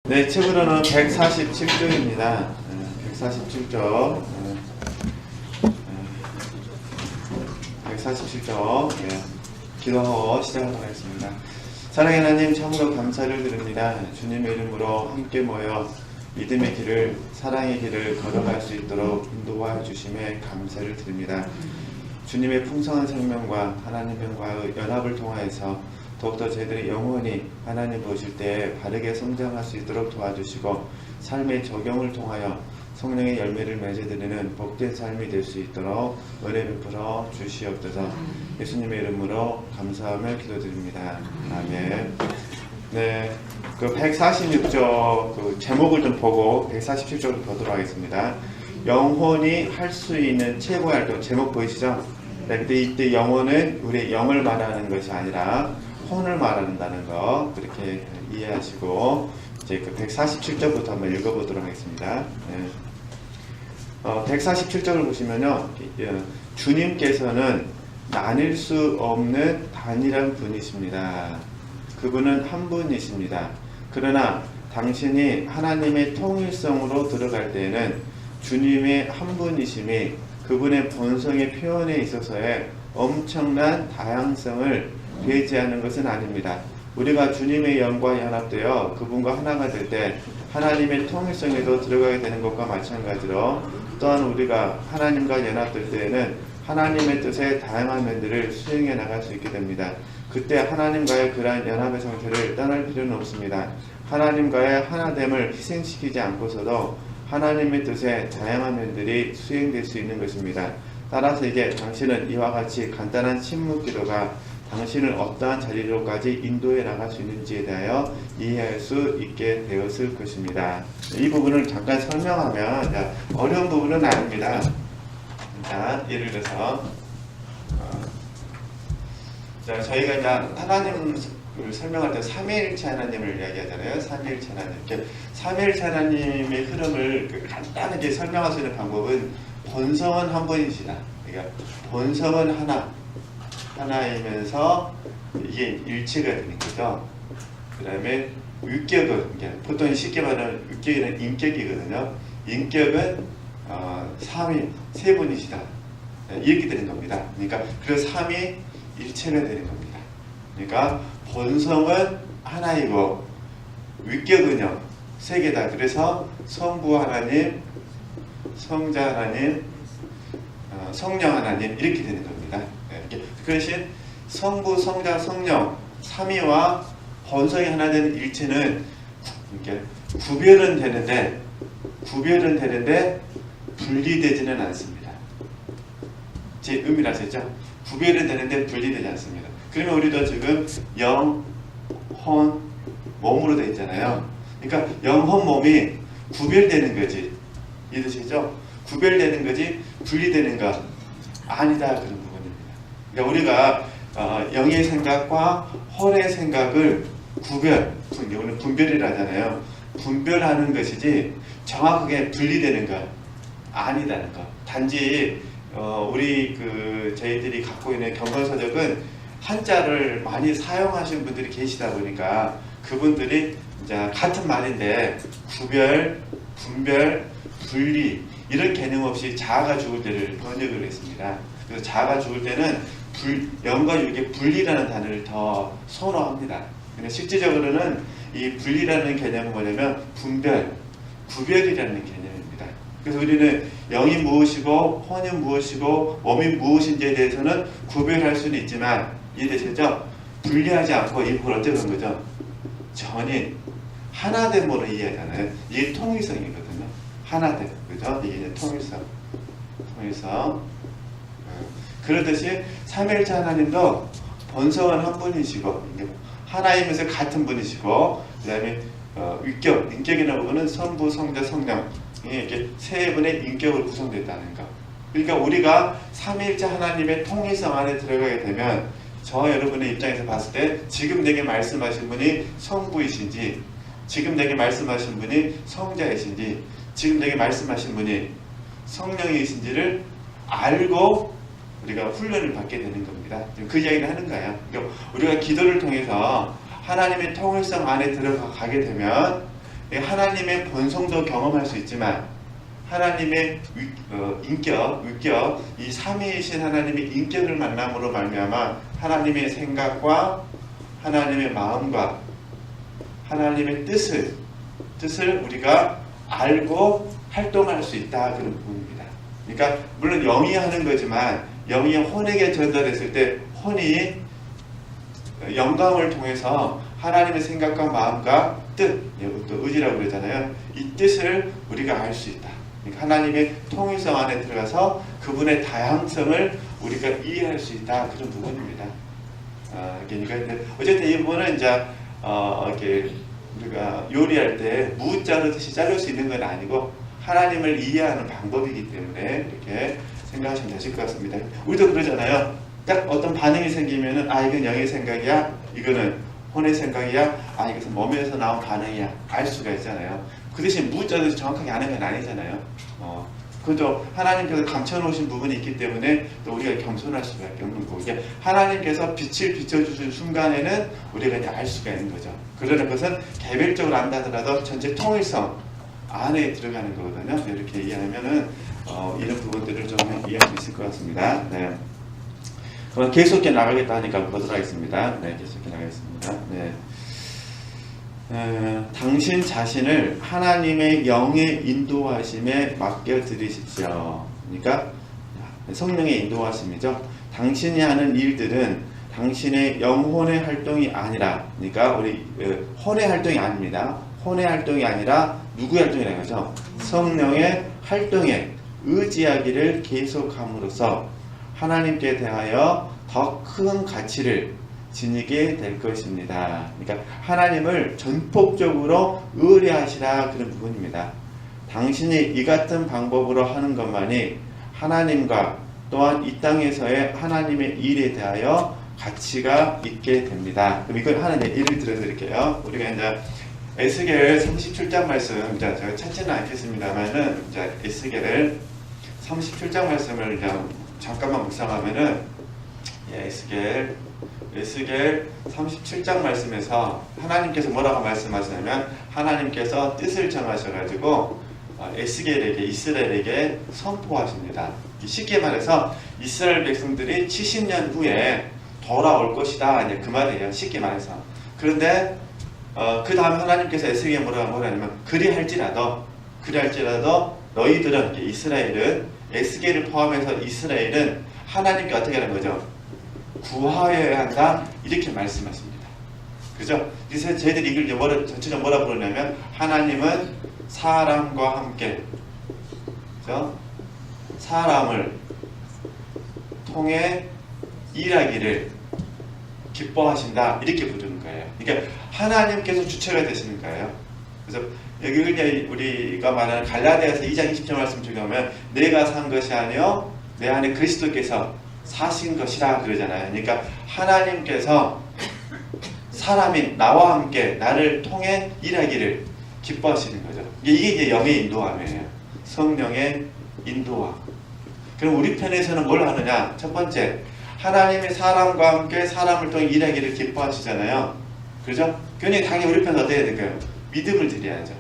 네, 책으로는 147쪽입니다. 147쪽. 147쪽. 기도하고 시작하도록 하겠습니다. 사랑의 하나님, 참으로 감사를 드립니다. 주님의 이름으로 함께 모여 믿음의 길을, 사랑의 길을 걸어갈 수 있도록 인도해 주심에 감사를 드립니다. 주님의 풍성한 생명과 하나님과의 연합을 통하여서 더욱더 저희들이 영원히 하나님 보실 때 바르게 성장할 수 있도록 도와주시고, 삶의 적용을 통하여 성령의 열매를 맺어드리는 복된 삶이 될 수 있도록 은혜 베풀어 주시옵소서. 예수님의 이름으로 감사하며 기도드립니다. 아멘. 네, 그 146쪽 그 제목을 좀 보고 147쪽을 보도록 하겠습니다. 영혼이 할 수 있는 최고의 활동. 제목 보이시죠? 네, 근데 이때 영혼은 우리의 영을 말하는 것이 아니라 혼을 말한다는 거, 그렇게 이해하시고 이제 그 147쪽부터 한번 읽어보도록 하겠습니다. 네. 147쪽을 보시면요, 주님께서는 나뉠 수 없는 단일한 분이십니다. 그분은 한 분이십니다. 그러나 당신이 하나님의 통일성으로 들어갈 때에는 주님의 한 분이심이 그분의 본성의 표현에 있어서의 엄청난 다양성을 배제하는 것은 아닙니다. 우리가 주님의 영과 연합되어 그분과 하나가 될 때 하나님의 통일성에도 들어가게 되는 것과 마찬가지로, 또한 우리가 하나님과 연합될 때에는 하나님의 뜻의 다양한 면들을 수행해 나갈 수 있게 됩니다. 그때 하나님과의 그러한 연합의 상태를 떠날 필요는 없습니다. 하나님과의 하나됨을 희생시키지 않고서도 하나님의 뜻의 다양한 면들이 수행될 수 있는 것입니다. 따라서 이제 당신은 이와 같이 간단한 침묵 기도가 당신을 어떠한 자리로까지 인도해 나갈 수 있는지에 대하여 이해할 수 있게 되었을 것입니다. 이 부분을 잠깐 설명하면, 어려운 부분은 아닙니다. 자, 예를 들어서 저희가 이제 하나님을 설명할 때 삼위일체 하나님을 이야기하잖아요. 삼위일체 하나님. 삼위일체 하나님의 흐름을 간단하게 설명할 수 있는 방법은 본성은 한 분이시다. 그러니까 본성은 하나이면서 이게 일체가 되는 거죠. 그 다음에 위격은, 보통 쉽게 말하는 위격은 인격이거든요. 인격은 삼위, 세 분이시다. 이렇게 되는 겁니다. 그러니까 그 삼위 일체가 되는 겁니다. 그러니까 본성은 하나이고 위격은요, 세 개다. 그래서 성부 하나님, 성자 하나님, 성령 하나님, 이렇게 되는 겁니다. 그 대신 성부, 성자, 성령 삼위와 본성이 하나 되는 일체는 이렇게 구별은 되는데 분리되지는 않습니다. 제 의미를 아시죠? 구별은 되는데 분리되지 않습니다. 그러면 우리도 지금 영, 혼, 몸으로 되어 있잖아요. 그러니까 영, 혼, 몸이 구별되는 거지. 이해되시죠? 구별되는 거지 분리되는 거 아니다, 그런 부분입니다. 그러니까 우리가 영의 생각과 혼의 생각을 우리는 분별이라 하잖아요. 분별하는 것이지 정확하게 분리되는 것 아니다는 것. 단지 우리 저희들이 갖고 있는 경건서적은 한자를 많이 사용하시는 분들이 계시다 보니까 그분들이 이제 같은 말인데 구별, 분별, 분리 이런 개념 없이 자아가 죽을 때를 번역을 했습니다. 그래서 자아가 죽을 때는 영과 육의 분리라는 단어를 더 선호합니다. 그러니까 실질적으로는 이 분리라는 개념은 뭐냐면 분별, 구별이라는 개념입니다. 그래서 우리는 영이 무엇이고 혼이 무엇이고 몸이 무엇인지에 대해서는 구별할 수는 있지만, 이해되시죠? 분리하지 않고 이걸 어떻게 하는 거죠? 전인, 하나됨으로 이해하잖아요. 이게 통일성이거든요. 하나됨, 그죠? 이게 통일성. 그렇듯이 삼위일체 하나님도 본성은 한 분이시고 하나이면서 같은 분이시고, 그 다음에 위격, 인격이라는 부분은 성부, 성자, 성령, 이렇게 세 분의 인격으로 구성됐다는 거. 그러니까 우리가 삼위일체 하나님의 통일성 안에 들어가게 되면 저 여러분의 입장에서 봤을 때 지금 내게 말씀하신 분이 성부이신지, 지금 내게 말씀하신 분이 성자이신지, 지금 내게 말씀하신 분이 성령이신지를 알고 우리가 훈련을 받게 되는 겁니다. 그 이야기를 하는 거예요. 그러니까 우리가 기도를 통해서 하나님의 통일성 안에 들어가게 되면 하나님의 본성도 경험할 수 있지만 하나님의 인격, 이 삼위이신 하나님의 인격을 만남으로 말미암아 하나님의 생각과 하나님의 마음과 하나님의 뜻을 우리가 알고 활동할 수 있다, 그런 부분입니다. 그러니까 물론 영이 하는 거지만 영이 혼에게 전달했을 때 혼이 영감을 통해서 하나님의 생각과 마음과 뜻, 또 의지라고 그러잖아요. 이 뜻을 우리가 알 수 있다. 그러니까 하나님의 통일성 안에 들어가서 그분의 다양성을 우리가 이해할 수 있다, 그런 부분입니다. 그러니까 어쨌든 이 부분은 이제 이렇게 우리가 요리할 때 무 자르듯이 자를 수 있는 건 아니고 하나님을 이해하는 방법이기 때문에 이렇게 생각하시면 되실 것 같습니다. 우리도 그러잖아요. 딱 어떤 반응이 생기면은 이건 영의 생각이야, 이거는 혼의 생각이야, 이것은 몸에서 나온 반응이야, 알 수가 있잖아요. 그 대신 무 자르듯이 정확하게 아는 건 아니잖아요. 그것도 하나님께서 감춰놓으신 부분이 있기 때문에 또 우리가 겸손할 수밖에 없는 거고, 이게 하나님께서 빛을 비춰주신 순간에는 우리가 이제 알 수가 있는 거죠. 그러나 그것은 개별적으로 안다 하더라도 전체 통일성 안에 들어가는 거거든요. 이렇게 이해하면은 이런 부분들을 좀 이해할 수 있을 것 같습니다. 네. 그럼 계속해 나가겠다 하니까 보도록 하겠습니다. 네, 계속해 나가겠습니다. 네. 당신 자신을 하나님의 영의 인도하심에 맡겨드리십시오. 그러니까 성령의 인도하심이죠. 당신이 하는 일들은 당신의 영혼의 활동이 아니라, 그러니까 우리 혼의 활동이 아닙니다. 혼의 활동이 아니라 누구의 활동이라는 거죠? 성령의 활동에 의지하기를 계속함으로써 하나님께 대하여 더 큰 가치를 지니게 될 것입니다. 그러니까 하나님을 전폭적으로 의뢰하시라, 그런 부분입니다. 당신이 이 같은 방법으로 하는 것만이 하나님과 또한 이 땅에서의 하나님의 일에 대하여 가치가 있게 됩니다. 그럼 이걸 하나 예를 들어드릴게요. 우리가 이제 에스겔 37장 말씀, 제가 찾지는 않겠습니다만은 이제 에스겔 37장 말씀을 그냥 잠깐만 묵상하면은, 에스겔 37장 말씀에서 하나님께서 뭐라고 말씀하시냐면, 하나님께서 뜻을 정하셔가지고 에스겔에게, 이스라엘에게 선포하십니다. 쉽게 말해서 이스라엘 백성들이 70년 후에 돌아올 것이다, 그 말이에요. 쉽게 말해서. 그런데 그 다음 하나님께서 에스겔에게 뭐라고 하냐면, 그리할지라도 너희들은, 이스라엘은, 에스겔을 포함해서 이스라엘은 하나님께 어떻게 하는 거죠? 구하여야 한다, 이렇게 말씀하십니다. 그죠? 그래서 저희들이 이걸 전체적으로 뭐라 부르냐면, 하나님은 사람과 함께, 그죠? 사람을 통해 일하기를 기뻐하신다, 이렇게 부르는 거예요. 그러니까 하나님께서 주체가 되시는 거예요. 그래서 여기 우리가 말하는 갈라디아서 2장 20절 말씀 중에 보면, 내가 산 것이 아니요 내 안에 그리스도께서 사신 것이라 그러잖아요. 그러니까 하나님께서 사람인 나와 함께 나를 통해 일하기를 기뻐하시는 거죠. 이게 이제 영의 인도함이에요. 성령의 인도함. 그럼 우리 편에서는 뭘 하느냐? 첫 번째, 하나님이 사람과 함께 사람을 통해 일하기를 기뻐하시잖아요. 그죠? 그러니 당연히 우리 편은 어떻게 해야 될까요? 믿음을 드려야죠.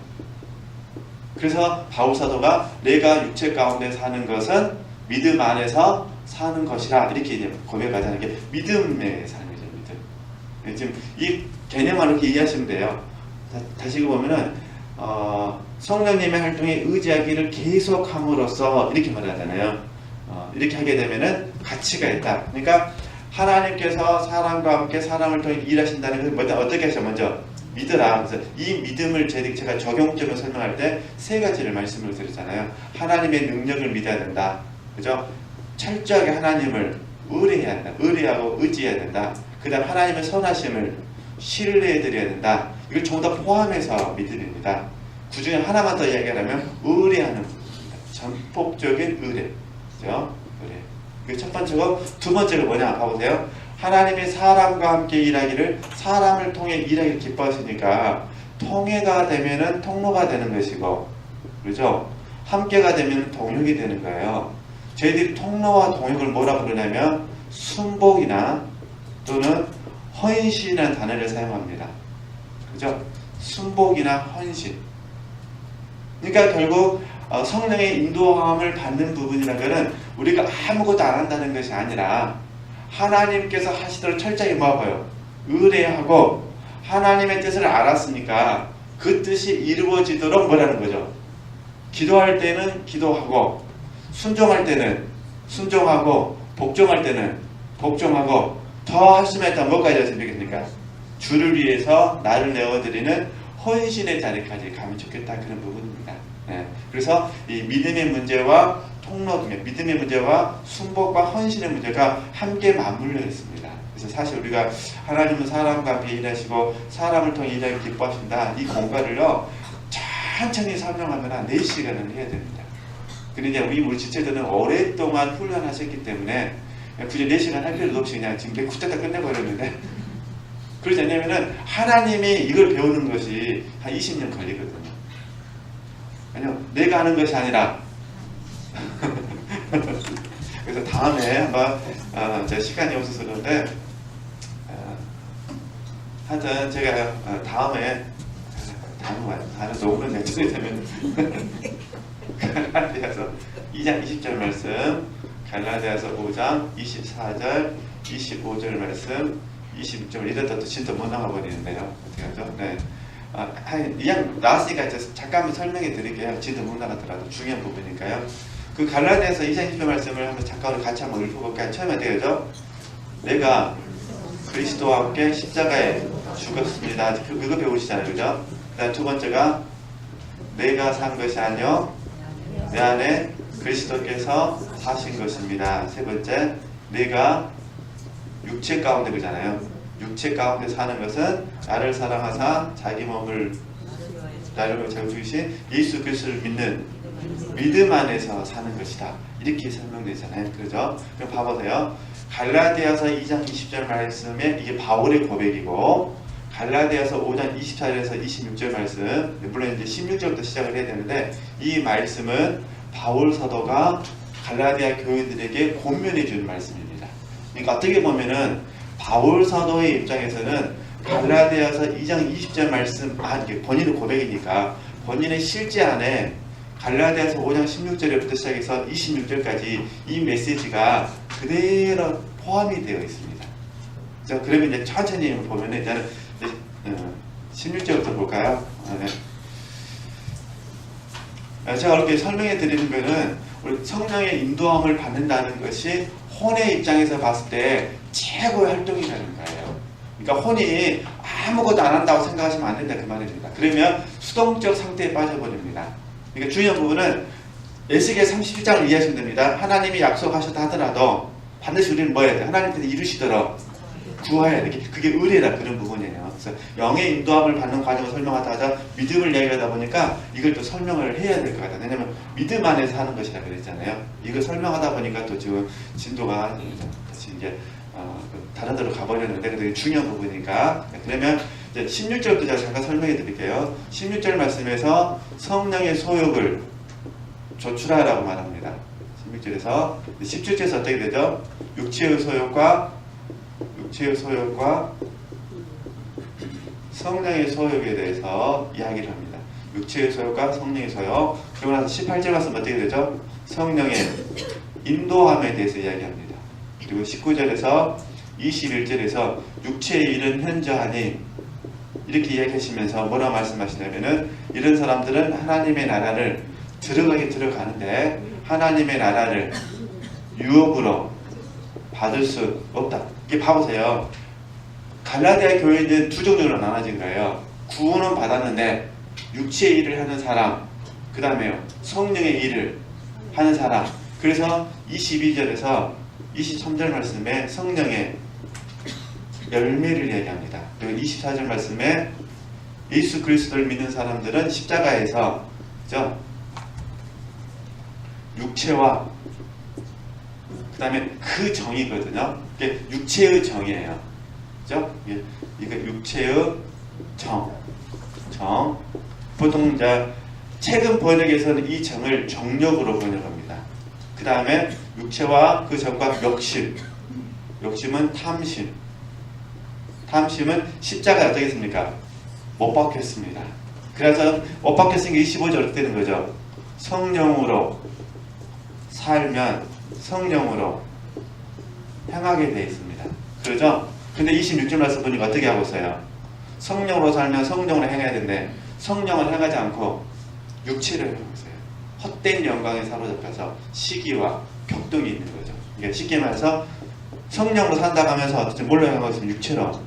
그래서 바울 사도가 내가 육체 가운데 사는 것은 믿음 안에서 사는 것이라, 이렇게 이제 고백하자는 게 믿음의 삶이죠. 믿음. 지금 이 개념만 이렇게 이해하시면 돼요. 다시 보면은 성령님의 활동에 의지하기를 계속함으로써, 이렇게 말하잖아요. 이렇게 하게 되면은 가치가 있다. 그러니까 하나님께서 사람과 함께 사람을 통해 일하신다는 것을 어떻게 하셔? 먼저 믿으라. 그래서 이 믿음을 제가 적용적으로 설명할 때 세 가지를 말씀을 드렸잖아요. 하나님의 능력을 믿어야 된다. 그죠? 철저하게 하나님을 의뢰해야 한다. 의뢰하고 의지해야 된다. 그 다음 하나님의 선하심을 신뢰해드려야 된다. 이걸 전부 다 포함해서 믿음입니다. 그 중에 하나만 더 이야기하면 의뢰하는 부분입니다. 전폭적인 의뢰. 그죠? 의뢰. 그 첫 번째고, 두 번째가 뭐냐? 봐보세요. 하나님이 사람과 함께 일하기를, 사람을 통해 일하기를 기뻐하시니까 통해가 되면은 통로가 되는 것이고, 그죠? 함께가 되면 동역이 되는 거예요. 저희들이 통로와 동역을 뭐라 부르냐면 순복이나 또는 헌신이라는 단어를 사용합니다. 그죠? 순복이나 헌신. 그러니까 결국 성령의 인도함을 받는 부분이라는 것은 우리가 아무것도 안 한다는 것이 아니라 하나님께서 하시도록 철저히 뭐하고요? 의뢰하고 하나님의 뜻을 알았으니까 그 뜻이 이루어지도록 뭐라는 거죠? 기도할 때는 기도하고 순종할 때는 순종하고 복종할 때는 복종하고 더 할 수만 있다면 뭐까지 했으면 좋겠습니까? 주를 위해서 나를 내어드리는 헌신의 자리까지 가면 좋겠다 그런 부분입니다. 네. 그래서 이 믿음의 문제와 통로동의 믿음의 문제와 순복과 헌신의 문제가 함께 맞물려 있습니다. 그래서 사실 우리가 하나님은 사람과 함께 일하시고 사람을 통해 일하기 기뻐하신다. 이 공과를요 천천히 설명하면 한 4시간을 해야 됩니다. 그런데 우리 지체들은 오랫동안 훈련하셨기 때문에 굳이 4시간 할 필요도 없이 그냥 지금 후딱딱 끝내버렸는데 그러지 않냐면은 하나님이 이걸 배우는 것이 한 20년 걸리거든요. 아니요, 내가 하는 것이 아니라 그래서 다음에 한번 제 시간이 없어서 그런데 하여튼 제가 다음에 녹음은 내년에 되면 갈라디아서 2장 20절 말씀, 갈라디아서 5장 24절 25절 말씀 26절 이랬다 또 진짜 못 나가버리는데요. 어떻게 하죠? 네. 그냥 나왔으니까 이제 잠깐만 설명해 드릴게요. 진짜 못 나가더라도 중요한 부분이니까요. 그 갈라디아서 2장 20절 말씀을 한번 잠깐 같이 한번 읽어볼까요? 처음에 어떻게 하죠? 내가 그리스도와 함께 십자가에 죽었습니다. 그거 배우시잖아요. 그죠? 그다음 두 번째가 내가 산 것이 아니요 내 안에 그리스도께서 사신 것입니다. 세 번째 내가 육체 가운데 그잖아요. 육체 가운데 사는 것은 나를 사랑하사 자기 몸을 나를 죽이신 예수 그리스도를 믿는 믿음 안에서 사는 것이다. 이렇게 설명되잖아요. 그죠? 그럼 봐보세요. 갈라디아서 2장 20절 말씀에 이게 바울의 고백이고 갈라디아서 5장 24절에서 26절 말씀 물론 이제 16절부터 시작을 해야 되는데 이 말씀은 바울 사도가 갈라디아 교인들에게 권면해 주는 말씀입니다. 그러니까 어떻게 보면은 바울 사도의 입장에서는 갈라디아서 2장 20절 말씀 이게 본인의 고백이니까 본인의 실제 안에 갈라디아서 5장 16절부터 시작해서 26절까지 이 메시지가 그대로 포함이 되어 있습니다. 자, 그러면 이제 천천히 보면 일단은 16절부터 볼까요? 네. 제가 이렇게 설명해 드리는 것은 우리 성령의 인도함을 받는다는 것이 혼의 입장에서 봤을 때 최고의 활동이라는 거예요. 그러니까 혼이 아무것도 안 한다고 생각하시면 안 된다 그 말입니다. 그러면 수동적 상태에 빠져버립니다. 그러니까 중요한 부분은 에스겔 31장을 이해하시면 됩니다. 하나님이 약속하셨다 하더라도 반드시 우리는 뭐 해야 돼? 하나님께서 이루시도록 구해야 돼. 그게 의뢰다 그런 부분이에요. 그래서 영의 인도함을 받는 과정을 설명하다 하자 믿음을 이야기하다 보니까 이걸 또 설명을 해야 될 것 같아요. 왜냐면 믿음 안에서 하는 것이라 그랬잖아요. 이걸 설명하다 보니까 또 지금 진도가 다시 이제 다른 데로 가버렸는데 그게 중요한 부분이니까 그러면 이제 16절부터 제가 잠깐 설명해 드릴게요. 16절 말씀에서 성령의 소욕을 조출하라고 말합니다. 16절에서 17절에서 어떻게 되죠? 육체의 소욕과 성령의 소욕에 대해서 이야기를 합니다. 육체의 소욕과 성령의 소욕. 그리고 나서 18절 말씀 어떻게 되죠? 성령의 인도함에 대해서 이야기합니다. 그리고 19절에서 21절에서 육체의 일은 현저하니 이렇게 이야기하시면서 뭐라고 말씀하시냐면은 이런 사람들은 하나님의 나라를 들어가는데 하나님의 나라를 유업으로 받을 수 없다. 이게 봐보세요. 갈라디아 교회는 두 종류로 나눠진 거예요. 구원은 받았는데 육체의 일을 하는 사람, 그 다음에요 성령의 일을 하는 사람. 그래서 22절에서 23절 말씀에 성령의 열매를 얘기합니다. 그리고 24절 말씀에 예수 그리스도를 믿는 사람들은 십자가에서 그죠? 육체와 그 다음에 그 정이거든요. 이게 육체의 정이에요. 그죠? 이거 육체의 정. 보통 이제 최근 번역에서는 이 정을 정력으로 번역합니다. 그 다음에 육체와 그 정과 욕심. 욕심은 탐심. 탐심은 십자가에 어떻겠습니까? 못 박혔습니다. 그래서 옷 바뀌었으니까 25절 어떻게 되는 거죠? 성령으로 살면 성령으로 행하게 되어 있습니다. 그렇죠? 근데 26절 말씀 보니까 어떻게 하고 있어요? 성령으로 살면 성령으로 행해야 되는데 성령을 행하지 않고 육체를 행하고 있어요. 헛된 영광에 사로잡혀서 시기와 격동이 있는 거죠. 그러니까 쉽게 말해서 성령으로 산다고 하면서 어떻게 뭘로 행하고 있으면 육체로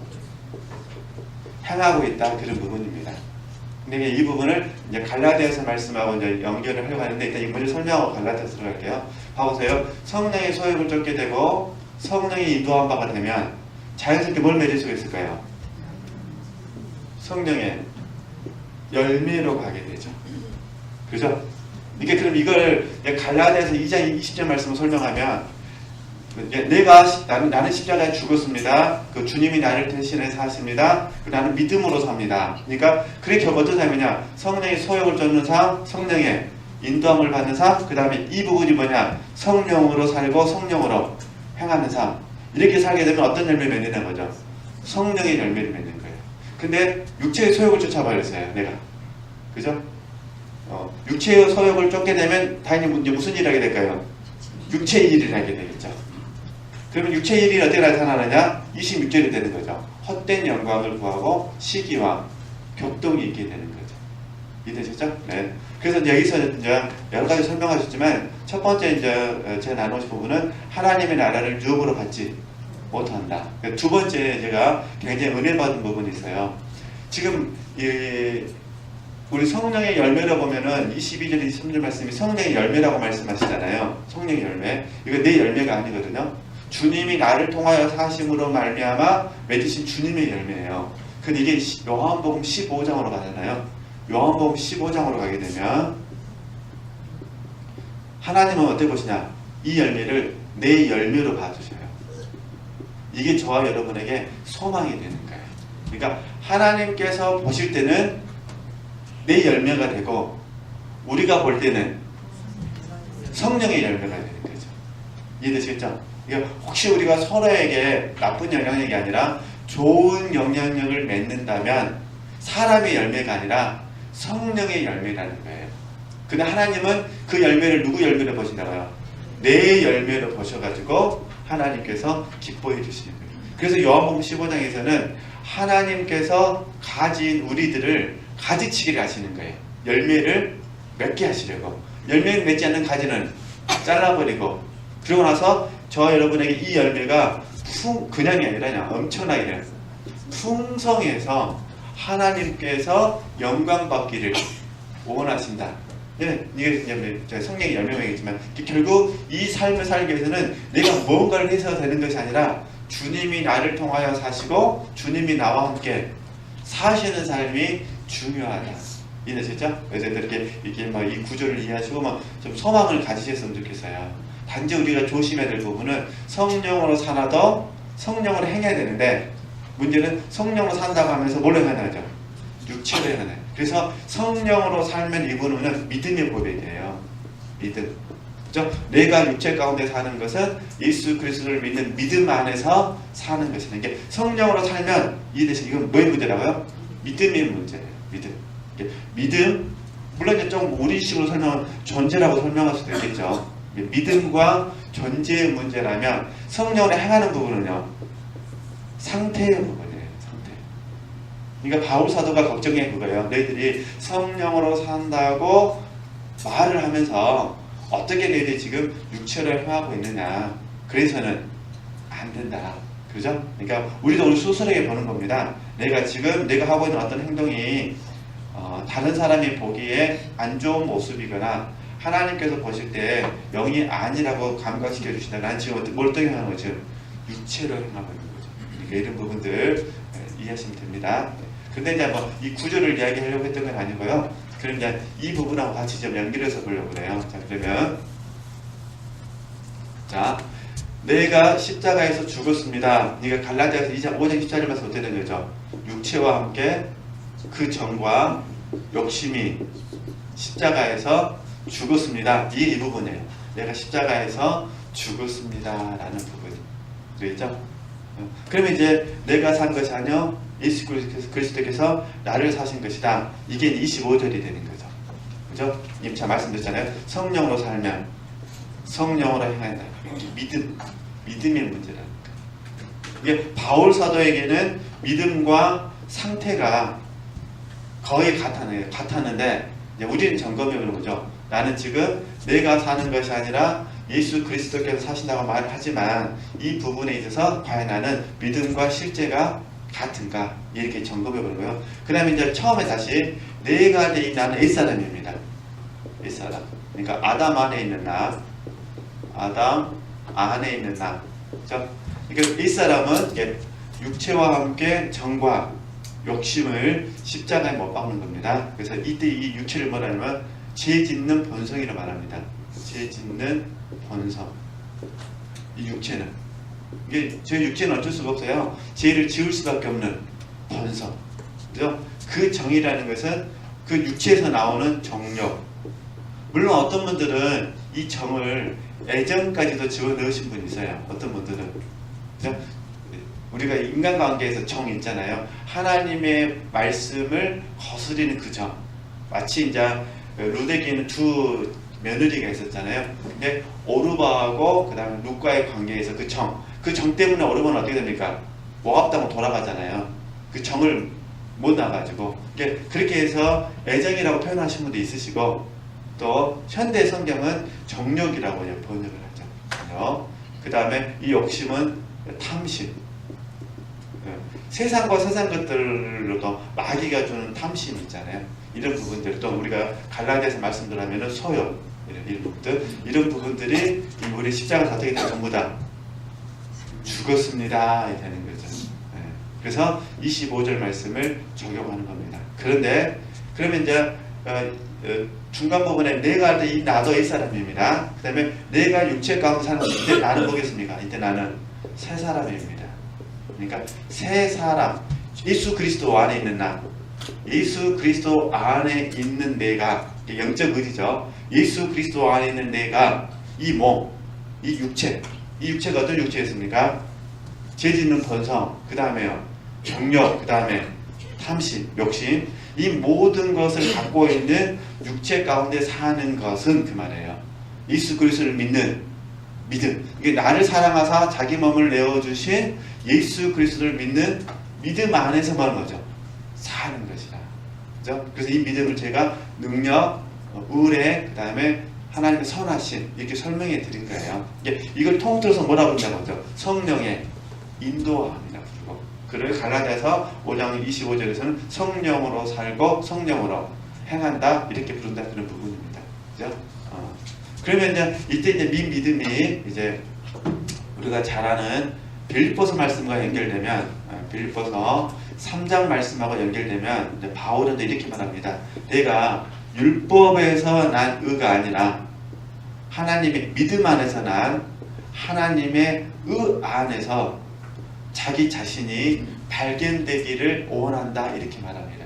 행하고 있다, 그런 부분입니다. 근데 이 부분을 이제 갈라디아서 말씀하고 이제 연결을 하려고 하는데 일단 이 먼저 설명하고 갈라디아서 들어갈게요. 봐보세요. 성령의 소욕을 쫓게 되고 성령의 인도한 바가 되면 자연스럽게 뭘 맺을 수가 있을까요? 성령의 열매로 가게 되죠. 그죠? 이게 그럼 이걸 갈라디아서 2장 20절 말씀을 설명하면 나는 십자가에 죽었습니다. 그 주님이 나를 대신해서 하십니다. 나는 믿음으로 삽니다. 그러니까 그게 결국 어떤 삶이냐? 성령의 소욕을 쫓는 삶, 성령의 인도함을 받는 삶, 그 다음에 이 부분이 뭐냐? 성령으로 살고 성령으로 행하는 삶. 이렇게 살게 되면 어떤 열매를 맺는 거죠? 성령의 열매를 맺는 거예요. 근데 육체의 소욕을 쫓아버렸어요, 내가. 그죠? 육체의 소욕을 쫓게 되면 당연히 이제 무슨 일을 하게 될까요? 육체의 일을 하게 되겠죠. 그러면 육체의 일이 어떻게 나타나느냐? 26절이 되는 거죠. 헛된 영광을 구하고 시기와 격동이 있게 되는 거죠. 이해되셨죠? 네. 그래서 이제 여기서 이제 여러 가지 설명하셨지만 첫 번째 이제 제가 나누신 부분은 하나님의 나라를 유업으로 받지 못한다. 두 번째 제가 굉장히 은혜 받은 부분이 있어요. 지금 우리 성령의 열매로 보면은 22절, 23절 말씀이 성령의 열매라고 말씀하시잖아요. 성령의 열매. 이거 내 열매가 아니거든요. 주님이 나를 통하여 사심으로 말미암아 맺으신 주님의 열매예요. 근데 이게 요한복음 15장으로 가잖아요. 요한복음 15장으로 가게 되면 하나님은 어떻게 보시냐? 이 열매를 내 열매로 봐주셔요. 이게 저와 여러분에게 소망이 되는 거예요. 그러니까 하나님께서 보실 때는 내 열매가 되고 우리가 볼 때는 성령의 열매가 되는 거죠. 이해되시겠죠? 그러니까 혹시 우리가 서로에게 나쁜 영향력이 아니라 좋은 영향력을 맺는다면 사람의 열매가 아니라 성령의 열매라는 거예요. 근데 하나님은 그 열매를 누구 열매로 보신다고요? 내 열매로 보셔가지고 하나님께서 기뻐해 주시는 거예요. 그래서 요한복음 15장에서는 하나님께서 가진 우리들을 가지치기를 하시는 거예요. 열매를 맺게 하시려고. 열매를 맺지 않는 가지는 잘라버리고, 그러고 나서 저와 여러분에게 이 열매가 그냥이 아니라 그냥 엄청나게 풍성해서 하나님께서 영광 받기를 원하신다. 네, 이게 성령의 열매이겠지만 결국 이 삶을 살기 위해서는 내가 뭔가를 해서 되는 것이 아니라 주님이 나를 통하여 사시고 주님이 나와 함께 사시는 삶이 중요하다. 이해되셨죠? 그래서 이렇게 이 구조를 이해하시고 좀 소망을 가지셨으면 좋겠어요. 단지 우리가 조심해야 될 부분은 성령으로 살아도 성령으로 행해야 되는데 문제는 성령으로 산다고 하면서 뭘 행하죠? 육체로 행하네. 그래서 성령으로 살면 이 부분은 믿음의 고백이에요. 믿음. 그죠? 내가 육체 가운데 사는 것은 예수 그리스도를 믿는 믿음 안에서 사는 것이다. 이게 성령으로 살면 이건 뭐의 문제라고요? 믿음의 문제예요. 믿음. 물론 이제 좀 우리식으로 설명은 존재라고 설명할 수도 있겠죠. 믿음과 존재의 문제라면 성령으로 행하는 부분은요, 상태의 부분이에요. 상태. 그러니까 바울 사도가 걱정해 그거예요. 너희들이 성령으로 산다고 말을 하면서 어떻게 너희들이 지금 육체로 행하고 있느냐. 그래서는 안 된다. 그죠? 그러니까 우리도 우리 스스로에게 보는 겁니다. 내가 하고 있는 어떤 행동이 다른 사람이 보기에 안 좋은 모습이거나 하나님께서 보실 때 영이 아니라고 감각시켜 주신다. 난 지금 어떻게 하는 거죠? 육체로 행하고 있는 거죠. 그러니까 이런 부분들 이해하시면 됩니다. 근데 이제 이 구조를 이야기하려고 했던 건 아니고요. 그럼 이제 이 부분하고 같이 좀 연결해서 보려고 그래요. 자, 그러면 내가 십자가에서 죽었습니다. 그러니까 갈라디아서 2장 5장 14절 말씀 어떻게 되는 거죠? 육체와 함께 그 정과 욕심이 십자가에서 죽었습니다. 이 부분이에요. 내가 십자가에서 죽었습니다 라는 부분이 되겠죠. 그러면 이제 내가 산 것이 아니요 예수 그리스도께서 나를 사신 것이다. 이게 25절이 되는 거죠. 그죠? 임차 말씀드렸잖아요. 성령으로 살면 성령으로 행한다. 믿음의 문제라는 거예요. 이게 바울 사도에게는 믿음과 상태가 거의 같았는데 우리는 점검해 보는 거죠. 나는 지금 내가 사는 것이 아니라 예수 그리스도께서 사신다고 말하지만 이 부분에 있어서 과연 나는 믿음과 실제가 같은가 이렇게 점검해 보는 거예요. 그 다음에 이제 처음에 다시 내가 된 나는 옛사람입니다. 옛사람. 그러니까 아담 안에 있는 나, 아담 안에 있는 나. 그렇죠? 그러니까 옛사람은 육체와 함께 정과 욕심을 십자가에 못 박는 겁니다. 그래서 이때 이 육체를 뭐라면 죄 짓는 본성이라고 말합니다. 죄 짓는 본성. 이 육체는 이게 저 육체는 어쩔 수가 없어요. 죄를 지을 수밖에 없는 본성. 그죠? 그 정이라는 것은 그 육체에서 나오는 정욕. 물론 어떤 분들은 이 정을 애정까지도 집어넣으신 분이 있어요. 어떤 분들은. 그죠? 우리가 인간관계에서 정 있잖아요. 하나님의 말씀을 거스리는 그 정. 마치 이제 루데기에는 두 며느리가 있었잖아요. 근데 오르바하고 그 다음에 룻과의 관계에서 그 정 때문에 오르바는 어떻게 됩니까? 모압 당으로 돌아가잖아요. 그 정을 못 나가지고 그렇게 해서 애정이라고 표현하신 분도 있으시고 또 현대 성경은 정욕이라고 번역을 하죠. 그 다음에 이 욕심은 탐심. 세상과 세상 것들로도 마귀가 주는 탐심 있잖아요. 이런 부분들 또 우리가 갈라디아서 말씀드리면 소욕 이런 부분들이 우리 십자가 어떻게 다 전부 다 죽었습니다 되는 거죠. 그래서 25절 말씀을 적용하는 겁니다. 그런데 그러면 이제 중간 부분에 내가 나도 이 사람입니다. 그 다음에 내가 육체 가운데 사는 이때 나는 뭐겠습니까? 이때 나는 새 사람입니다. 그러니까 새 사람, 예수 그리스도 안에 있는 나, 예수 그리스도 안에 있는 내가 영적 의지죠. 예수 그리스도 안에 있는 내가 이 몸, 이 육체가 어떤 육체였습니까? 죄 짓는 본성, 그 다음에요 정욕, 그 다음에 탐심, 욕심, 이 모든 것을 갖고 있는 육체 가운데 사는 것은 그 말이에요. 예수 그리스도를 믿는 믿음. 이게 나를 사랑하사 자기 몸을 내어주신 예수 그리스도를 믿는 믿음 안에서 뭐 하는 거죠? 사는 것이다. 그죠? 그래서 이 믿음을 제가 능력, 의뢰, 그 다음에 하나님의 선하심 이렇게 설명해 드린 거예요. 이걸 통틀어서 뭐라고 한다고 하죠? 성령의 인도함이라고 부르고 그를 갈라디아서 5장 25절에서는 성령으로 살고 성령으로 행한다 이렇게 부른다 그런 부분입니다. 그죠? 그러면 이제 믿음이 이제 우리가 잘 아는 빌립보서 말씀과 연결되면 빌립보서 3장 말씀하고 연결되면 이제 바울은 이렇게 말합니다. 내가 율법에서 난 의가 아니라 하나님의 믿음 안에서 난 하나님의 의 안에서 자기 자신이 발견되기를 원한다 이렇게 말합니다.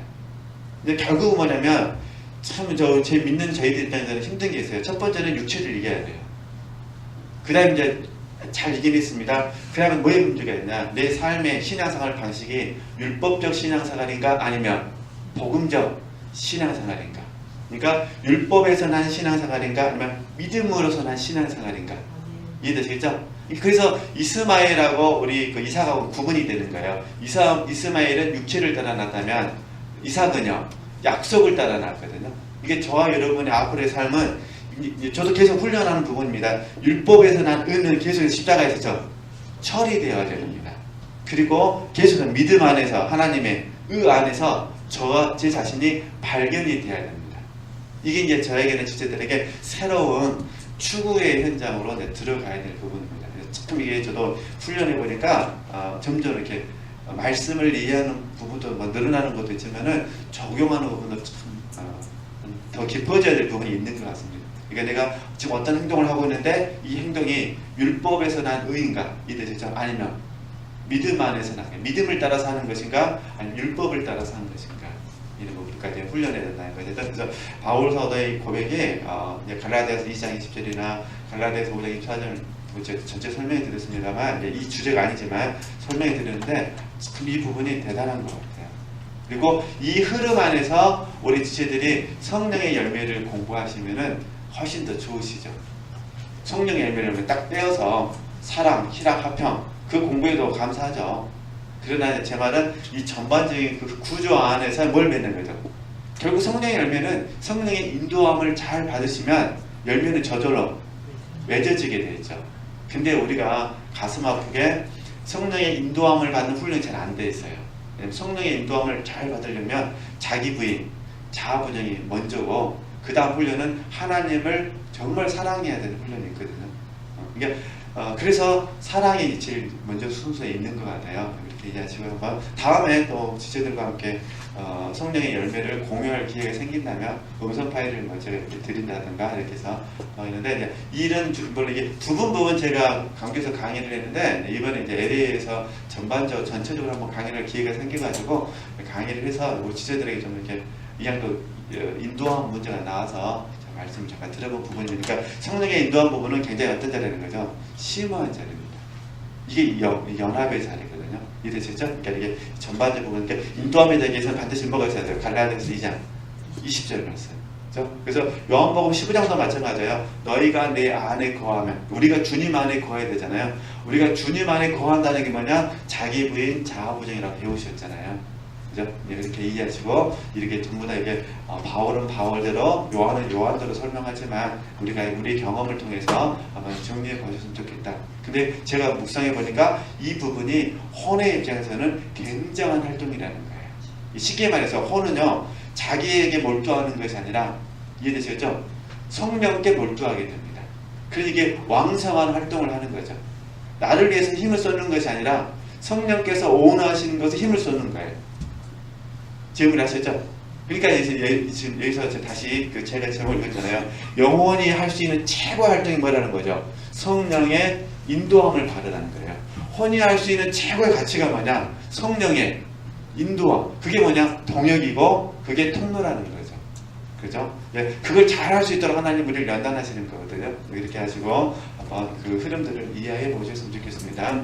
근데 결국은 뭐냐면 참 제 믿는 저희들 입장에서는 힘든 게 있어요. 첫 번째는 육체를 이겨야 돼요. 그 다음에 이제 잘 이기겠습니다. 그러면 뭐에 문제가 있냐? 내 삶의 신앙생활 방식이 율법적 신앙생활인가 아니면 복음적 신앙생활인가? 그러니까 율법에서 난 신앙생활인가 아니면 믿음으로서 난 신앙생활인가? 이해되시겠죠? 그래서 이스마엘하고 우리 그 이삭하고 구분이 되는 거예요. 이스마엘은 육체를 따라 났다면 이삭은요 약속을 따라 났거든요. 이게 저와 여러분의 앞으로의 삶은 저도 계속 훈련하는 부분입니다. 율법에서 난 의는 계속 십자가에서 처리되어야 됩니다. 그리고 계속 믿음 안에서 하나님의 의 안에서 저와 제 자신이 발견이 되어야 됩니다. 이게 이제 저에게는 지체들에게 새로운 추구의 현장으로 들어가야 될 부분입니다. 참 이게 저도 훈련해 보니까 점점 이렇게 말씀을 이해하는 부분도 뭐 늘어나는 것도 있지만은 적용하는 부분도 참 더 깊어져야 될 부분이 있는 것 같습니다. 그러니까 내가 지금 어떤 행동을 하고 있는데 이 행동이 율법에서 난 의인가 이되죠? 아니면 믿음 안에서 난 믿음을 따라서 하는 것인가 아니면 율법을 따라서 하는 것인가 이런 부분까지 훈련해야 된다는 거죠. 그래서 바울 사도의 고백이 갈라디아서 2장 20절이나 갈라디아서 5장 24절 제가 전체 설명해 드렸습니다만 이 주제가 아니지만 설명해 드렸는데 이 부분이 대단한 것 같아요. 그리고 이 흐름 안에서 우리 지체들이 성령의 열매를 공부하시면은 훨씬 더 좋으시죠. 성령의 열매를 딱 떼어서 사랑, 희락, 화평 그 공부에도 감사하죠. 그러나 제 말은 이 전반적인 그 구조 안에서 뭘 맺는 거죠. 결국 성령의 열매는 성령의 인도함을 잘 받으시면 열매는 저절로 맺어지게 되죠. 근데 우리가 가슴 아프게 성령의 인도함을 받는 훈련이 잘 안 돼 있어요. 성령의 인도함을 잘 받으려면 자기 부인, 자아 분영이 먼저고 그 다음 훈련은 하나님을 정말 사랑해야 되는 훈련이 있거든요. 그래서 사랑이 제일 먼저 순서에 있는 것 같아요. 이렇게 이해하시고 한번 다음에 또 지체들과 함께 성령의 열매를 공유할 기회가 생긴다면 음성 파일을 뭐 제가 이렇게 드린다든가 이렇게 해서 있는데 이런 물론 이게 부분 제가 강조해서 강의를 했는데 이번에 이제 LA에서 전체적으로 한번 강의를 할 기회가 생겨가지고 강의를 해서 우리 지체들에게 좀 이렇게 이양도 인도함 문제가 나와서 말씀을 잠깐 들어본 부분이니까 성령의 인도한 부분은 굉장히 어떤 자리라는 거죠? 심오한 자리입니다. 이게 연합의 자리거든요. 이해되시죠? 그러니까 이게 전반적 부분, 그러니까 인도함에 대해서는 반드시 뭐가 있어야 돼요? 갈라디아서 2장 20절 말씀. 그렇죠? 그래서 요한복음 15장도 마찬가지예요. 너희가 내 안에 거하면 우리가 주님 안에 거해야 되잖아요. 우리가 주님 안에 거한다는 게 뭐냐? 자기 부인 자아부정이라고 배우셨잖아요. 그죠? 이렇게 이해하시고 이렇게 전부 다 이게 바울은 바울대로 요한은 요한대로 설명하지만 우리가 우리 경험을 통해서 한번 정리해 보셨으면 좋겠다. 근데 제가 묵상해 보니까 이 부분이 혼의 입장에서는 굉장한 활동이라는 거예요. 쉽게 말해서 혼은요 자기에게 몰두하는 것이 아니라 이해되시겠죠? 성령께 몰두하게 됩니다. 그래서 이게 왕성한 활동을 하는 거죠. 나를 위해서 힘을 쏟는 것이 아니라 성령께서 오너하시는 것에 힘을 쏟는 거예요. 질문을 하셨죠? 그러니까 지금 여기서 다시 제가 제목을 읽었잖아요. 영혼이 할 수 있는 최고 활동이 뭐라는 거죠? 성령의 인도함을 받으라는 거예요. 혼이 할 수 있는 최고의 가치가 뭐냐? 성령의 인도함. 그게 뭐냐? 동역이고 그게 통로라는 거죠. 그죠? 예, 그걸 잘 할 수 있도록 하나님 우리를 연단하시는 거거든요. 이렇게 하시고 한번 그 흐름들을 이해해 보셨으면 좋겠습니다.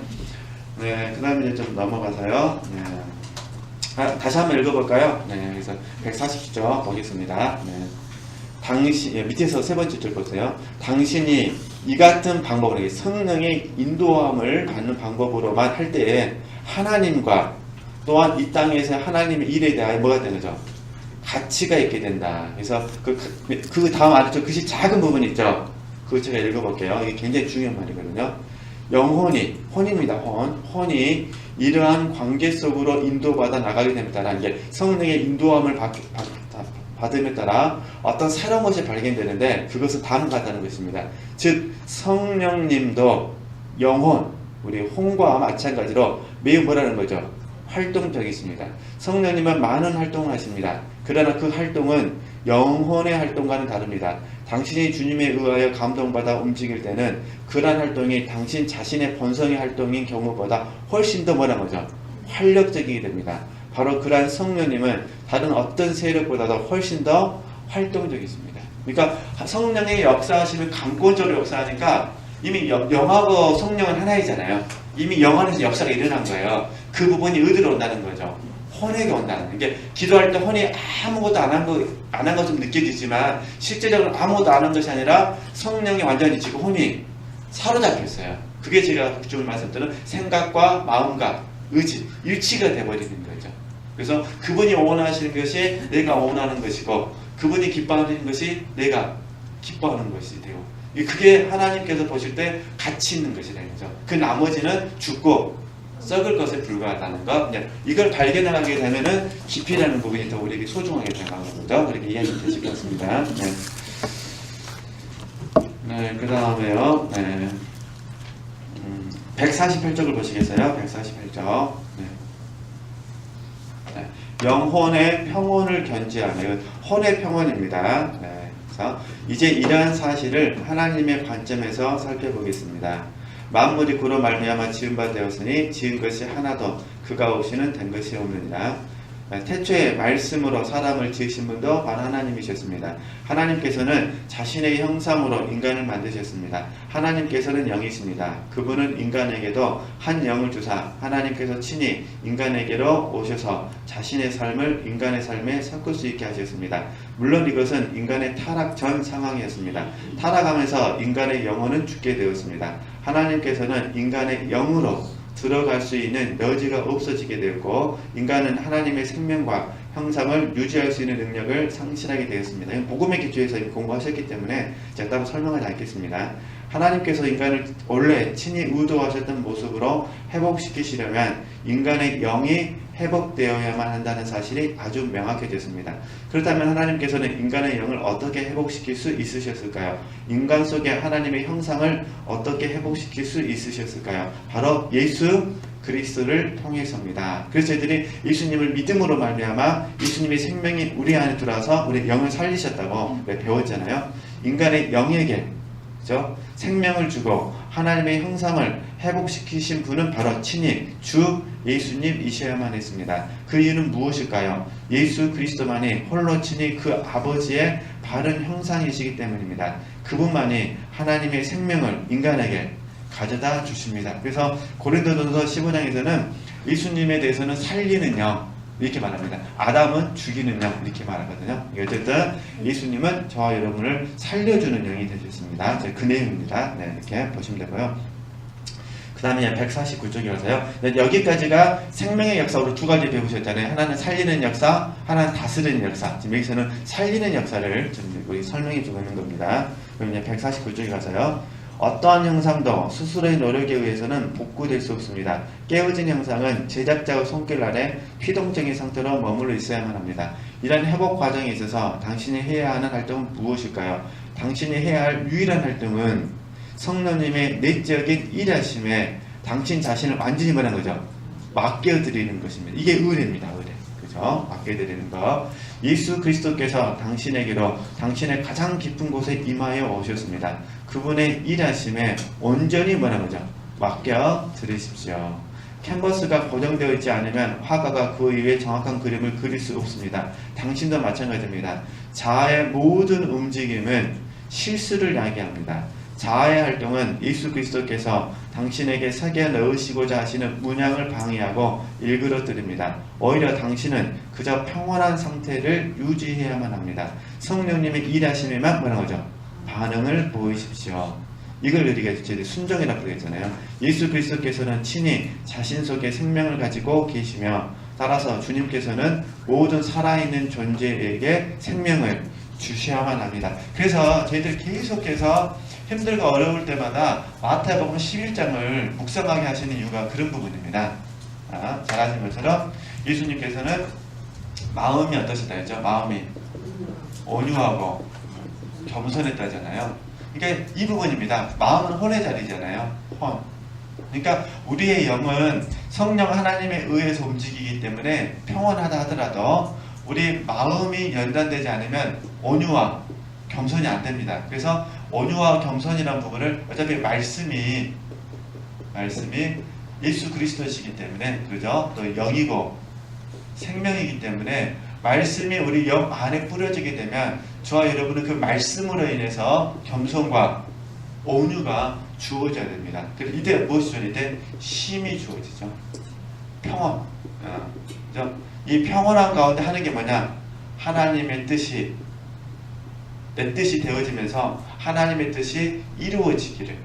네, 그 다음에 이제 좀 넘어가서요. 네. 다시 한번 읽어볼까요? 네, 그래서 140쪽 보겠습니다. 네. 밑에서 세 번째 줄 보세요. 당신이 이 같은 방법으로 성령의 인도함을 받는 방법으로만 할 때에 하나님과 또한 이 땅에서 하나님의 일에 대하여 뭐가 되는 거죠? 가치가 있게 된다. 그래서 그 다음 아래쪽 글씨 작은 부분 있죠? 그거 제가 읽어볼게요. 이게 굉장히 중요한 말이거든요. 영혼이, 혼입니다. 혼이 이러한 관계 속으로 인도받아 나가게 됨에 따라 이게 성령의 인도함을 받음에 따라 어떤 새로운 것이 발견되는데 그것은 다음과 같다는 것입니다. 즉 성령님도 영혼, 우리 혼과 마찬가지로 매우 뭐라는 거죠? 활동적이십니다. 성령님은 많은 활동을 하십니다. 그러나 그 활동은 영혼의 활동과는 다릅니다. 당신이 주님에 의하여 감동받아 움직일 때는 그러한 활동이 당신 자신의 본성의 활동인 경우보다 훨씬 더 뭐라는 거죠? 활력적이게 됩니다. 바로 그러한 성령님은 다른 어떤 세력보다도 훨씬 더 활동적이십니다. 그러니까 성령의 역사하시면 강권적으로 역사하니까 이미 영하고 성령은 하나이잖아요. 이미 영 안에서 역사가 일어난 거예요. 그 부분이 어디로 온다는 거죠? 혼에게 온다는. 이게 기도할 때 혼이 아무것도 안 한 것처럼 느껴지지만 실제적으로 아무것도 안 한 것이 아니라 성령이 완전히 지금 혼이 사로잡혔어요. 그게 제가 그쪽을 말씀드린 생각과 마음과 의지, 일치가 돼버리는 거죠. 그래서 그분이 원하시는 것이 내가 원하는 것이고 그분이 기뻐하는 것이 내가 기뻐하는 것이 되고 그게 하나님께서 보실 때 가치 있는 것이라는 거죠. 그 나머지는 죽고 썩을 것에 불과하다는 것. 이걸 발견하게 되면은 깊이라는 부분이 더 우리에게 소중하게 다가오는 거죠. 그렇게 이해하시면 되실 것 같습니다. 네. 네, 그 다음에요. 네. 148쪽을 보시겠어요? 148쪽. 네. 네. 영혼의 평온을 견지하는 혼의 평온입니다. 네. 그래서 이제 이러한 사실을 하나님의 관점에서 살펴보겠습니다. 만물이 그로 말미암아 지은 바 되었으니 지은 것이 하나도 그가 없이는 된 것이 없느니라. 태초에 말씀으로 사람을 지으신 분도 바로 하나님이셨습니다. 하나님께서는 자신의 형상으로 인간을 만드셨습니다. 하나님께서는 영이십니다. 그분은 인간에게도 한 영을 주사 하나님께서 친히 인간에게로 오셔서 자신의 삶을 인간의 삶에 섞을 수 있게 하셨습니다. 물론 이것은 인간의 타락 전 상황이었습니다. 타락하면서 인간의 영혼은 죽게 되었습니다. 하나님께서는 인간의 영으로 들어갈 수 있는 여지가 없어지게 되었고 인간은 하나님의 생명과 형상을 유지할 수 있는 능력을 상실하게 되었습니다. 복음의 기초에서 공부하셨기 때문에 제가 따로 설명하지 않겠습니다. 하나님께서 인간을 원래 친히 의도하셨던 모습으로 회복시키시려면 인간의 영이 회복되어야만 한다는 사실이 아주 명확해졌습니다. 그렇다면 하나님께서는 인간의 영을 어떻게 회복시킬 수 있으셨을까요? 인간 속에 하나님의 형상을 어떻게 회복시킬 수 있으셨을까요? 바로 예수 그리스도를 통해서입니다. 그래서 저희들이 예수님을 믿음으로 말미암아 예수님의 생명이 우리 안에 들어와서 우리 영을 살리셨다고 배웠잖아요. 인간의 영에게 그죠? 생명을 주고 하나님의 형상을 회복시키신 분은 바로 친히 주 예수님이셔야만 했습니다. 그 이유는 무엇일까요? 예수 그리스도만이 홀로 친히 그 아버지의 바른 형상이시기 때문입니다. 그분만이 하나님의 생명을 인간에게 가져다 주십니다. 그래서 고린도전서 15장에서는 예수님에 대해서는 살리는 영 이렇게 말합니다. 아담은 죽이는 영 이렇게 말하거든요. 어쨌든 예수님은 저와 여러분을 살려주는 영이 되셨습니다. 그 내용입니다. 네, 이렇게 보시면 되고요. 그 다음에 149쪽에 와서요. 여기까지가 생명의 역사로 두 가지 배우셨잖아요. 하나는 살리는 역사, 하나는 다스리는 역사. 지금 여기서는 살리는 역사를 좀 우리 설명해 주고 있는 겁니다. 그럼 이제 149쪽에 가서요. 어떠한 형상도 스스로의 노력에 의해서는 복구될 수 없습니다. 깨어진 형상은 제작자의 손길 아래 피동적인 상태로 머물러 있어야만 합니다. 이런 회복 과정에 있어서 당신이 해야 하는 활동은 무엇일까요? 당신이 해야 할 유일한 활동은 성령님의 내적인 일하심에 당신 자신을 완전히 뭐라는 거죠? 맡겨드리는 것입니다. 이게 의례입니다. 의례. 그죠? 맡겨드리는 것. 예수 그리스도께서 당신에게로 당신의 가장 깊은 곳에 임하여 오셨습니다. 그분의 일하심에 온전히 뭐라는 거죠? 맡겨드리십시오. 캔버스가 고정되어 있지 않으면 화가가 그 이후에 정확한 그림을 그릴 수 없습니다. 당신도 마찬가지입니다. 자아의 모든 움직임은 실수를 야기합니다. 자아의 활동은 예수 그리스도께서 당신에게 새겨 넣으시고자 하시는 문양을 방해하고 일그러뜨립니다. 오히려 당신은 그저 평온한 상태를 유지해야만 합니다. 성령님의 일하심에만 뭐라는 거죠? 반응을 보이십시오. 이걸 우리가 순종이라고 그러잖아요. 예수 그리스도께서는 친히 자신 속에 생명을 가지고 계시며 따라서 주님께서는 모든 살아있는 존재에게 생명을 주셔야만 합니다. 그래서 저희들 계속해서 힘들고 어려울 때마다 마태복음 11장을 묵상하게 하시는 이유가 그런 부분입니다. 잘 아시는 것처럼 예수님께서는 마음이 어떠시다 했죠? 마음이 온유하고 겸손했다잖아요. 그러니까 이 부분입니다. 마음은 혼의 자리잖아요. 혼. 그러니까 우리의 영은 성령 하나님에 의해서 움직이기 때문에 평온하다 하더라도 우리 마음이 연단되지 않으면 온유와 겸손이 안 됩니다. 그래서 온유와 겸손이라는 부분을 어차피 말씀이 예수 그리스도시기 때문에 그죠? 또 영이고 생명이기 때문에 말씀이 우리 영 안에 뿌려지게 되면 저와 여러분은 그 말씀으로 인해서 겸손과 온유가 주어져야 됩니다. 그래서 이때 무엇이죠? 이때 쉼이 주어지죠. 평온. 그죠? 이 평온한 가운데 하는 게 뭐냐? 하나님의 뜻이 내 뜻이 되어지면서 하나님의 뜻이 이루어지기를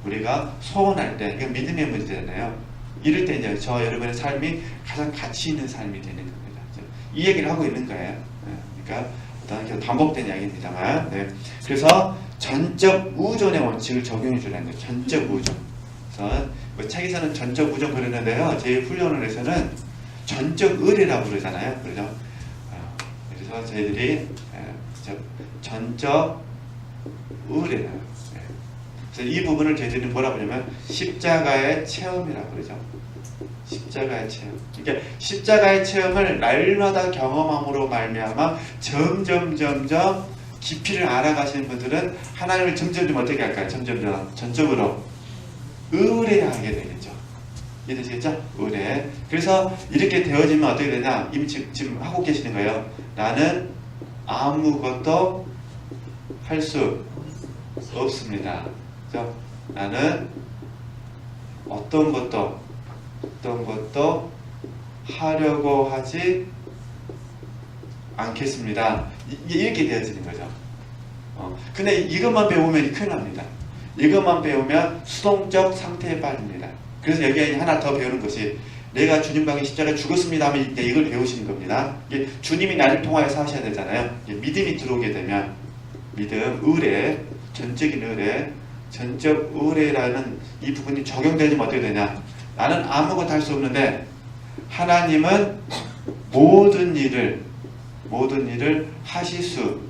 우리가 소원할 때, 이건 믿음의 문제잖아요. 이럴 때 이제 저 여러분의 삶이 가장 가치 있는 삶이 되는 겁니다. 이 얘기를 하고 있는 거예요. 그러니까 어떤 반복된 이야기입니다만, 네. 그래서 전적 우존의 원칙을 적용해 주라는 거예요. 전적 우존. 그래서 뭐 책에서는 전적 우존 그러는데요. 제 훈련을 해서는 전적 의례라고 그러잖아요. 그러죠? 그래서 저희들이 전적 의례라고. 그래서 이 부분을 저희들이 뭐라 그러냐면 십자가의 체험이라고 그러죠. 십자가의 체험. 그러니까 십자가의 체험을 날마다 경험함으로 말미암아 점점 깊이를 알아가시는 분들은 하나님을 점점 어떻게 할까요? 점점 전적으로 의뢰하게 되겠죠. 이해되시겠죠? 의뢰. 그래서 이렇게 되어지면 어떻게 되냐? 이미 지금 하고 계시는 거예요. 나는 아무것도 할 수 없습니다. 그죠? 나는 어떤 것도 하려고 하지 않겠습니다. 이렇게 되어지는 거죠. 근데 이것만 배우면 큰일 납니다. 이것만 배우면 수동적 상태에 빠집니다. 그래서 여기에 하나 더 배우는 것이 내가 주님과 함께 십자가에 죽었습니다 하면 이때 이걸 배우시는 겁니다. 이게 주님이 나를 통하여서 하셔야 되잖아요. 믿음이 들어오게 되면 믿음, 의뢰, 전적인 의뢰, 전적 의뢰라는 이 부분이 적용되면 어떻게 되냐? 나는 아무것도 할 수 없는데 하나님은 모든 일을 하실 수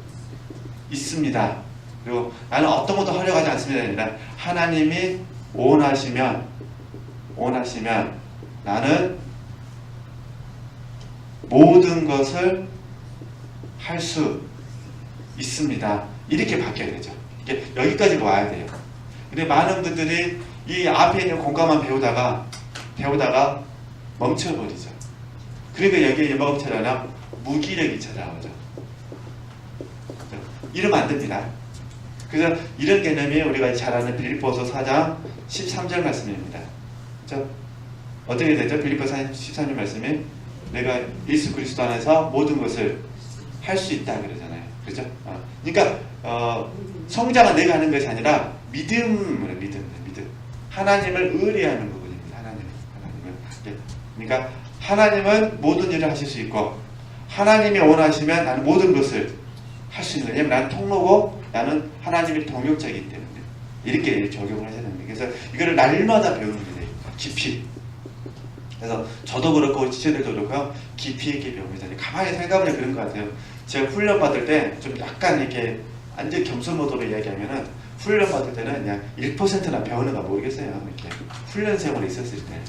있습니다. 그리고 나는 어떤 것도 하려고 하지 않습니다. 아니라 하나님이 원하시면 나는 모든 것을 할 수 있습니다. 이렇게 바뀌어야 되죠. 이게 여기까지 와야 돼요. 근데 많은 분들이 이 앞에 있는 공간만 배우다가 멈춰버리죠. 그러니까 여기에 뭐가 찾아오나? 무기력이 찾아오죠. 이러면 안 됩니다. 그래서 이런 개념이 우리가 잘 아는 빌립보서 4장 13절 말씀입니다. 그렇죠? 어떻게 되죠? 빌립보서 4장 13절 말씀이 내가 예수 그리스도 안에서 모든 것을 할 수 있다 그러잖아요. 그렇죠? 그러니까 성장은 내가 하는 것이 아니라 믿음. 하나님을 의뢰하는 부분입니다. 하나님을. 그러니까 하나님은 모든 일을 하실 수 있고 하나님이 원하시면 나는 모든 것을 할 수 있는 거예요. 왜냐하면 나는 통로고 나는 하나님의 동역자이기 때문에 이렇게 적용을 하셔야 됩니다. 그래서 이거를 날마다 배우는 거예요. 깊이. 그래서 저도 그렇고 지체들도 그렇고 깊이 있게 배웁니다. 가만히 생각해보면 그런 것 같아요. 제가 훈련 받을 때 좀 약간 이렇게 완전 겸손모드로 이야기하면은 훈련 받을 때는 그냥 1%나 배우는가 모르겠어요. 이렇게 훈련 생활에 있었을 때.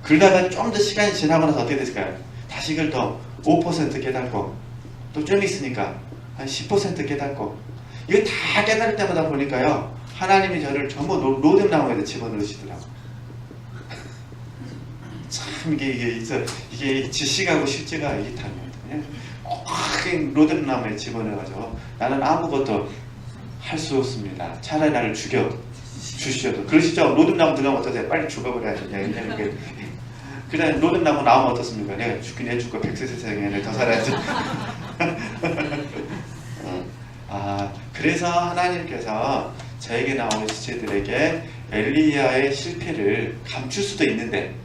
그러다가 좀 더 시간이 지나고 나서 어떻게 됐을까요? 다시 이걸 더 5% 깨닫고 또 좀 있으니까 한 10% 깨닫고 이거 다 깨달을 때마다 보니까요. 하나님이 저를 전부 로뎀나무에 집어넣으시더라고요. 참 이게 지식하고 실제가 이기타입니다. 꼭 로뎀나무에 집어넣어가지고 나는 아무것도 할 수 없습니다. 차라리 나를 죽여 주시어도 그러시죠? 로뎀나무 들어가면 어떠세요? 빨리 죽어버려야죠. 그래 로뎀나무 나오면 어떻습니까? 내가 죽긴 해 죽고 100세 세상에 더 살아야지. 그래서 하나님께서 저에게 나온 지체들에게 엘리야의 실패를 감출 수도 있는데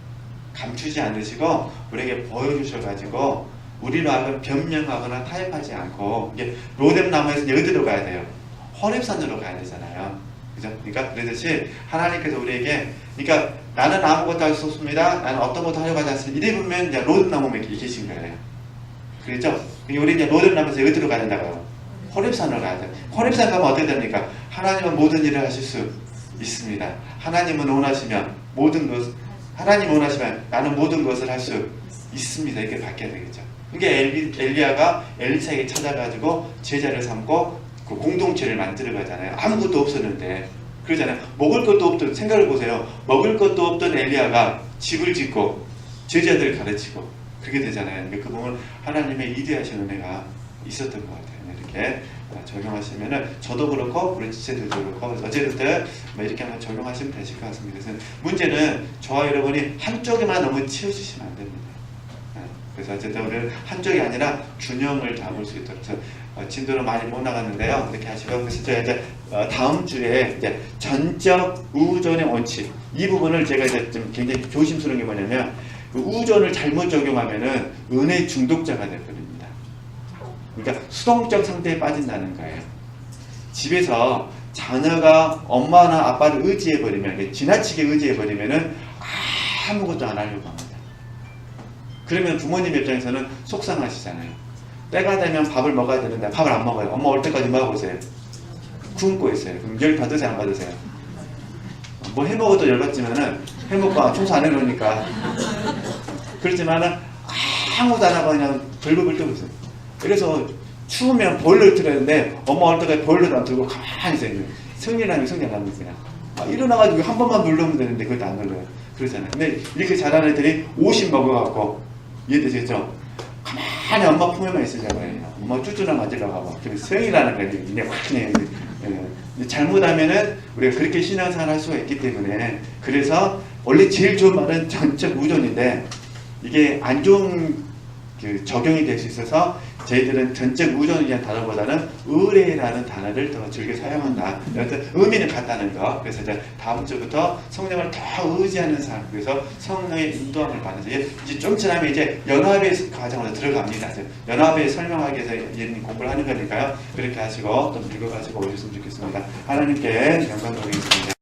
감추지 않으시고 우리에게 보여주셔가지고 우리로 하여금 변명하거나 타협하지 않고 이게 로뎀나무에서 어디로 가야 돼요? 호렙산으로 가야 되잖아요. 그죠? 그러니까 그러듯이 하나님께서 우리에게 그러니까 나는 아무것도 할 수 없습니다. 나는 어떤 것도 하려고 하지 않습니다. 이래 보면 이제 로뎀나무에 계신 거예요. 그렇죠? 우리 이제 로뎀나무에서 어디로 가야 된다고요? 호렙산으로 가야 돼요. 호렙산 가면 어떻게 됩니까? 하나님은 모든 일을 하실 수 있습니다. 하나님은 원하시면 모든 것 하나님 원하시면 나는 모든 것을 할 수 있습니다. 이렇게 바뀌어야 되겠죠. 그게 엘리야가 엘리사에게 찾아가지고 제자를 삼고 그 공동체를 만들어 가잖아요. 아무것도 없었는데 그러잖아요. 먹을 것도 없던 생각을 보세요. 먹을 것도 없던 엘리야가 집을 짓고 제자들을 가르치고 그렇게 되잖아요. 그 부분 하나님의 이대하신 은혜가 있었던 것 같아요. 이렇게 적용하시면은 저도 그렇고 우리 지체들도 그렇고 어쨌든 이렇게 한번 적용하시면 되실 것 같습니다. 그래서 문제는 저와 여러분이 한쪽에만 너무 치우치시면 안 됩니다. 그래서 어쨌든 우리는 한쪽이 아니라 균형을 잡을 수 있도록 진도를 많이 못 나갔는데요. 이렇게 하시고 그래서 제가 이제 다음 주에 이제 전적 우전의 원칙 이 부분을 제가 이제 좀 굉장히 조심스러운 게 뭐냐면 우전을 잘못 적용하면은 은혜 중독자가 되거든요. 그러니까 수동적 상태에 빠진다는 거예요. 집에서 자녀가 엄마나 아빠를 의지해버리면 지나치게 의지해버리면은 아무것도 안 하려고 합니다. 그러면 부모님 입장에서는 속상하시잖아요. 때가 되면 밥을 먹어야 되는데 밥을 안 먹어요. 엄마 올 때까지 뭐 하고 있어요? 굶고 있어요. 그럼 열 받으세요? 안 받으세요? 뭐 해먹어도 열 받지만은 해먹고 청소 안 해놓으니까 그렇지만은 아무도 안 하고 그냥 벌벌벌 떠고 있어요. 그래서 추우면 보일러를 틀었는데 엄마 올 때까지 보일러도 안 틀고 가만히 있어요. 승리라면 승리 안 합니다. 일어나가지고 한 번만 누르면 되는데 그것도 안 눌러요. 그러잖아요. 근데 이렇게 잘하는 애들이 50 먹어갖고 이해되시겠죠? 가만히 엄마 품에만 있으잖아요. 엄마 쭈쭈나 맞으러 가고. 그래서 성이라는 게 이제 확 그냥 잘못하면은 우리가 그렇게 신앙생활 할 수가 있기 때문에 그래서 원래 제일 좋은 말은 전적 우존인데 이게 안 좋은 그 적용이 될 수 있어서 저희들은 전적 우존이라는 단어보다는 의뢰라는 단어를 더 즐겨 사용한다. 여튼 의미는 같다는 거. 그래서 이제 다음 주부터 성령을 더 의지하는 삶. 그래서 성령의 인도함을 받는 이제 좀 지나면 이제 연합의 과정으로 들어갑니다. 연합에 설명하기 위해서 얘는 공부를 하는 거니까요. 그렇게 하시고 또 읽어가시고 오셨으면 좋겠습니다. 하나님께 영광 돌리겠습니다.